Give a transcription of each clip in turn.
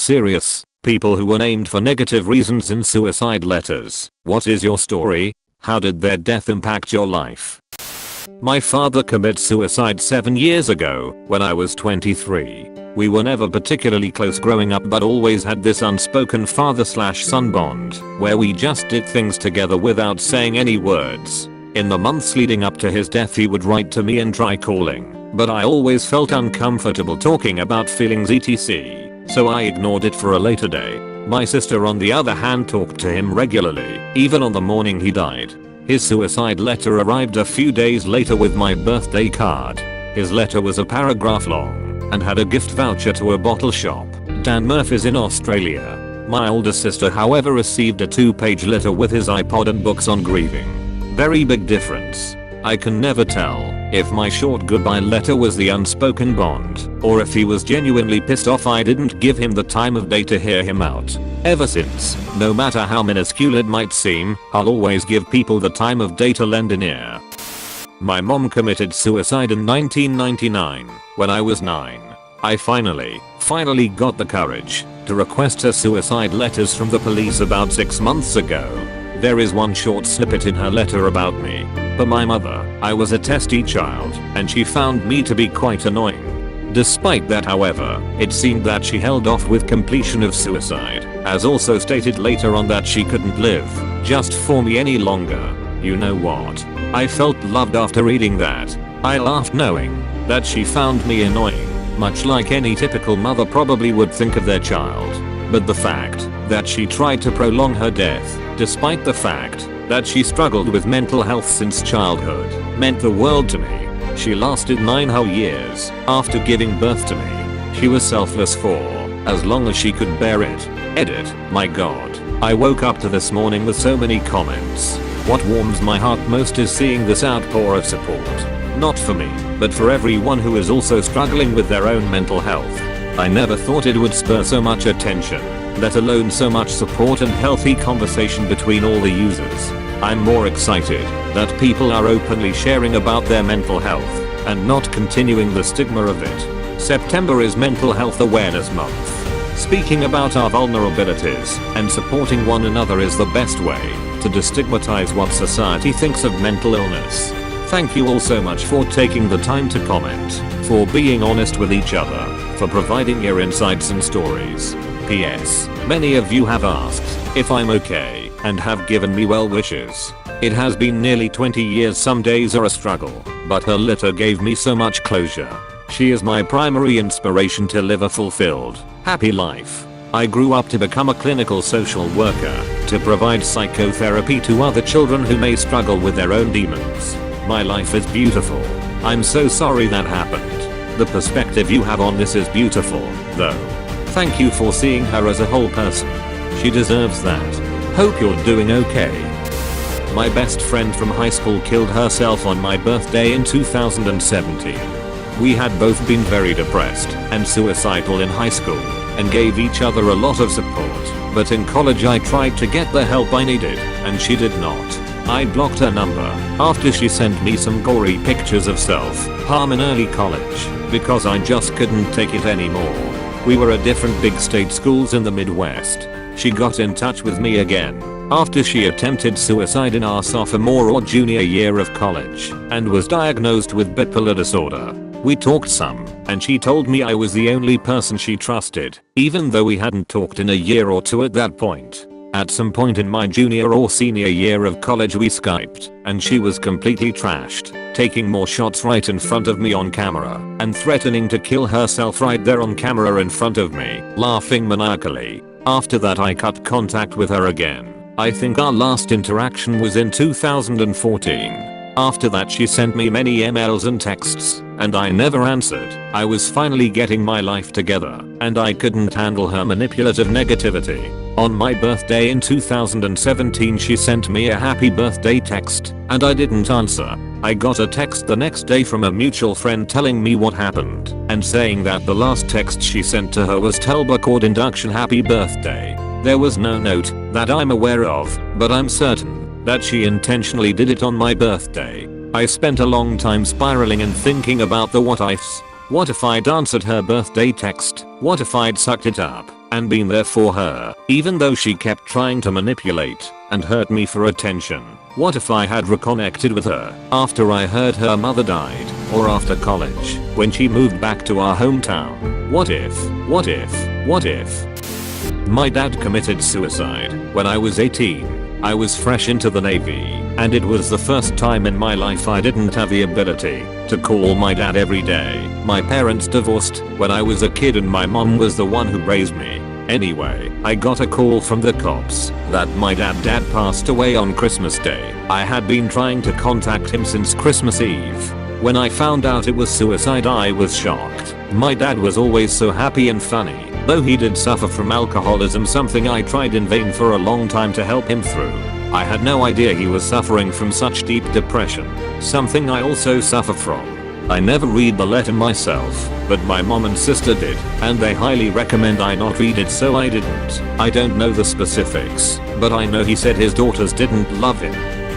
Serious, people who were named for negative reasons in suicide letters. What is your story? How did their death impact your life? My father committed suicide 7 years ago when I was 23. We were never particularly close growing up but always had this unspoken father/son bond where we just did things together without saying any words. In the months leading up to his death he would write to me and try calling, but I always felt uncomfortable talking about feelings etc. So I ignored it for a later day. My sister on the other hand talked to him regularly, even on the morning he died. His suicide letter arrived a few days later with my birthday card. His letter was a paragraph long and had a gift voucher to a bottle shop, Dan Murphy's in Australia. My older sister however received a 2-page letter with his iPod and books on grieving. Very big difference. I can never tell if my short goodbye letter was the unspoken bond or if he was genuinely pissed off I didn't give him the time of day to hear him out. Ever since, no matter how minuscule it might seem, I'll always give people the time of day to lend an ear. My mom committed suicide in 1999 when I was 9. I finally got the courage to request her suicide letters from the police about 6 months ago. There is one short snippet in her letter about me. For my mother, I was a testy child and she found me to be quite annoying. Despite that however, it seemed that she held off with completion of suicide, as also stated later on that she couldn't live just for me any longer. You know what? I felt loved after reading that. I laughed knowing that she found me annoying, much like any typical mother probably would think of their child. But the fact that she tried to prolong her death, despite the fact that she struggled with mental health since childhood, meant the world to me. She lasted 9 whole years after giving birth to me. She was selfless for as long as she could bear it. Edit. My god. I woke up to this morning with so many comments. What warms my heart most is seeing this outpour of support. Not for me, but for everyone who is also struggling with their own mental health. I never thought it would spur so much attention, let alone so much support and healthy conversation between all the users. I'm more excited that people are openly sharing about their mental health and not continuing the stigma of it. September is Mental Health Awareness Month. Speaking about our vulnerabilities and supporting one another is the best way to destigmatize what society thinks of mental illness. Thank you all so much for taking the time to comment, for being honest with each other, for providing your insights and stories. P.S. Many of you have asked if I'm okay and have given me well wishes. It has been nearly 20 years. Some days are a struggle, but her letter gave me so much closure. She is my primary inspiration to live a fulfilled, happy life. I grew up to become a clinical social worker to provide psychotherapy to other children who may struggle with their own demons. My life is beautiful. I'm so sorry that happened. The perspective you have on this is beautiful, though. Thank you for seeing her as a whole person. She deserves that. Hope you're doing okay. My best friend from high school killed herself on my birthday in 2017. We had both been very depressed and suicidal in high school and gave each other a lot of support, but in college I tried to get the help I needed and she did not. I blocked her number after she sent me some gory pictures of self-harm in early college because I just couldn't take it anymore. We were at different big state schools in the Midwest. She got in touch with me again after she attempted suicide in our sophomore or junior year of college and was diagnosed with bipolar disorder. We talked some, and she told me I was the only person she trusted, even though we hadn't talked in a year or two at that point. At some point in my junior or senior year of college we Skyped, and she was completely trashed, taking more shots right in front of me on camera, and threatening to kill herself right there on camera in front of me, laughing maniacally. After that I cut contact with her again. I think our last interaction was in 2014. After that she sent me many emails and texts, and I never answered. I was finally getting my life together, and I couldn't handle her manipulative negativity. On my birthday in 2017 she sent me a happy birthday text, and I didn't answer. I got a text the next day from a mutual friend telling me what happened, and saying that the last text she sent to her was Telbaccord induction happy birthday. There was no note that I'm aware of, but I'm certain that she intentionally did it on my birthday. I spent a long time spiraling and thinking about the what ifs. What if I'd answered her birthday text? What if I'd sucked it up and been there for her, even though she kept trying to manipulate and hurt me for attention? What if I had reconnected with her after I heard her mother died, or after college, when she moved back to our hometown? What if? My dad committed suicide when I was 18. I was fresh into the Navy, and it was the first time in my life I didn't have the ability to call my dad every day. My parents divorced when I was a kid and my mom was the one who raised me. Anyway, I got a call from the cops that my dad passed away on Christmas Day. I had been trying to contact him since Christmas Eve. When I found out it was suicide, I was shocked. My dad was always so happy and funny, though he did suffer from alcoholism, something I tried in vain for a long time to help him through. I had no idea he was suffering from such deep depression, something I also suffer from. I never read the letter myself, but my mom and sister did, and they highly recommend I not read it, so I didn't. I don't know the specifics, but I know he said his daughters didn't love him.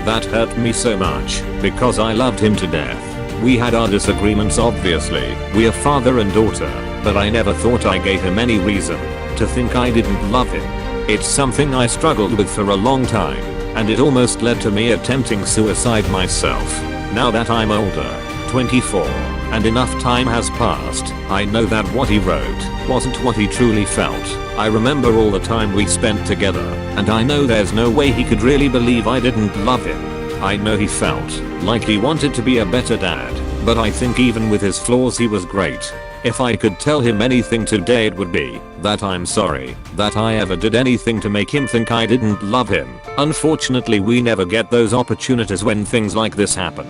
That hurt me so much, because I loved him to death. We had our disagreements, obviously, we are father and daughter, but I never thought I gave him any reason to think I didn't love him. It's something I struggled with for a long time, and it almost led to me attempting suicide myself. Now that I'm older, 24, and enough time has passed, I know that what he wrote wasn't what he truly felt. I remember all the time we spent together, and I know there's no way he could really believe I didn't love him. I know he felt like he wanted to be a better dad, but I think even with his flaws he was great. If I could tell him anything today, it would be that I'm sorry that I ever did anything to make him think I didn't love him. Unfortunately, we never get those opportunities when things like this happen.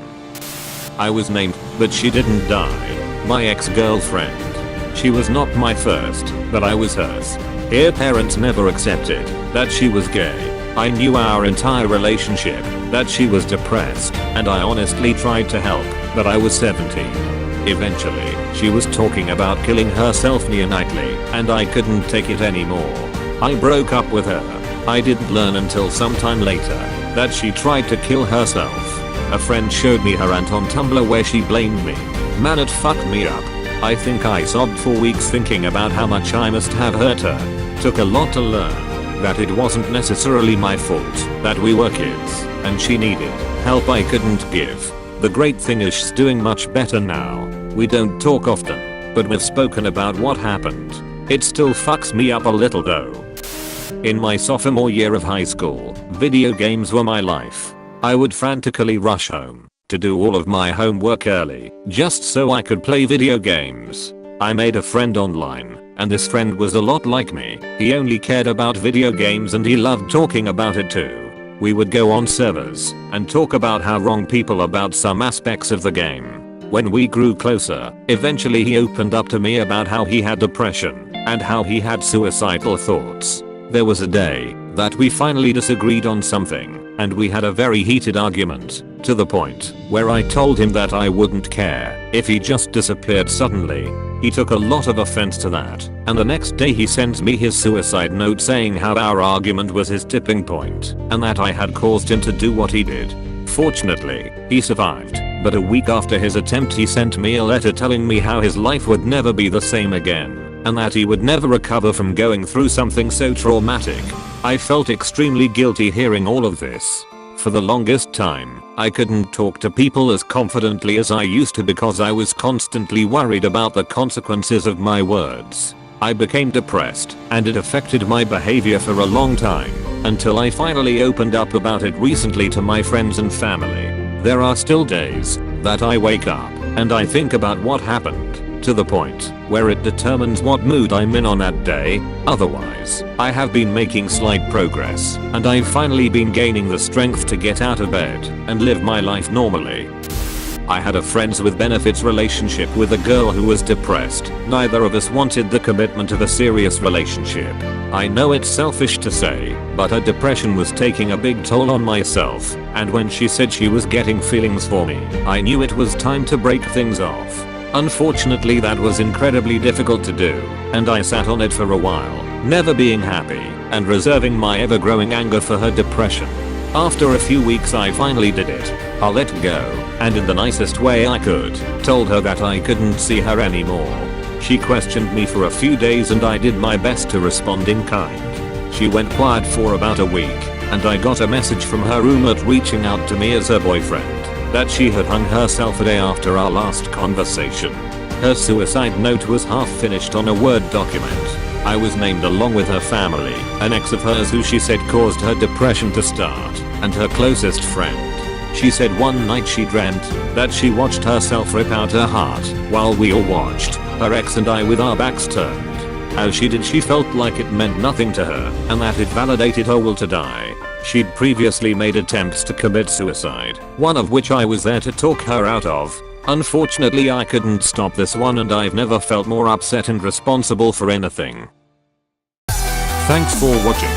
I was named, but she didn't die. My ex-girlfriend. She was not my first, but I was hers. Her parents never accepted that she was gay. I knew our entire relationship that she was depressed, and I honestly tried to help, but I was 17. Eventually, she was talking about killing herself near nightly, and I couldn't take it anymore. I broke up with her. I didn't learn until sometime later that she tried to kill herself. A friend showed me her aunt on Tumblr where she blamed me. Man, it fucked me up. I think I sobbed for weeks thinking about how much I must have hurt her. Took a lot to learn that it wasn't necessarily my fault that we were kids, and she needed help I couldn't give. The great thing is she's doing much better now. We don't talk often, but we've spoken about what happened. It still fucks me up a little though. In my sophomore year of high school, video games were my life. I would frantically rush home to do all of my homework early, just so I could play video games. I made a friend online, and this friend was a lot like me. He only cared about video games and he loved talking about it too. We would go on servers and talk about how wrong people about some aspects of the game. When we grew closer, eventually he opened up to me about how he had depression and how he had suicidal thoughts. There was a day that we finally disagreed on something, and we had a very heated argument, to the point where I told him that I wouldn't care if he just disappeared suddenly. He took a lot of offense to that, and the next day he sends me his suicide note saying how our argument was his tipping point, and that I had caused him to do what he did. Fortunately, he survived, but a week after his attempt he sent me a letter telling me how his life would never be the same again, and that he would never recover from going through something so traumatic. I felt extremely guilty hearing all of this. For the longest time, I couldn't talk to people as confidently as I used to because I was constantly worried about the consequences of my words. I became depressed, and it affected my behavior for a long time, until I finally opened up about it recently to my friends and family. There are still days that I wake up and I think about what happened, to the point where it determines what mood I'm in on that day. Otherwise, I have been making slight progress, and I've finally been gaining the strength to get out of bed and live my life normally. I had a friends with benefits relationship with a girl who was depressed. Neither of us wanted the commitment of a serious relationship. I know it's selfish to say, but her depression was taking a big toll on myself, and when she said she was getting feelings for me, I knew it was time to break things off. Unfortunately, that was incredibly difficult to do, and I sat on it for a while, never being happy, and reserving my ever-growing anger for her depression. After a few weeks I finally did it. I let go, and in the nicest way I could, told her that I couldn't see her anymore. She questioned me for a few days and I did my best to respond in kind. She went quiet for about a week, and I got a message from her roommate reaching out to me as her boyfriend, that she had hung herself a day after our last conversation. Her suicide note was half finished on a Word document. I was named along with her family, an ex of hers who she said caused her depression to start, and her closest friend. She said one night she dreamt that she watched herself rip out her heart while we all watched, her ex and I with our backs turned. As she did, she felt like it meant nothing to her and that it validated her will to die. She'd previously made attempts to commit suicide, one of which I was there to talk her out of. Unfortunately, I couldn't stop this one and I've never felt more upset and responsible for anything. Thanks for watching.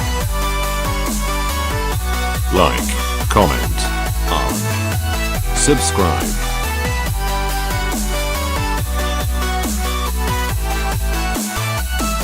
Like, comment, subscribe.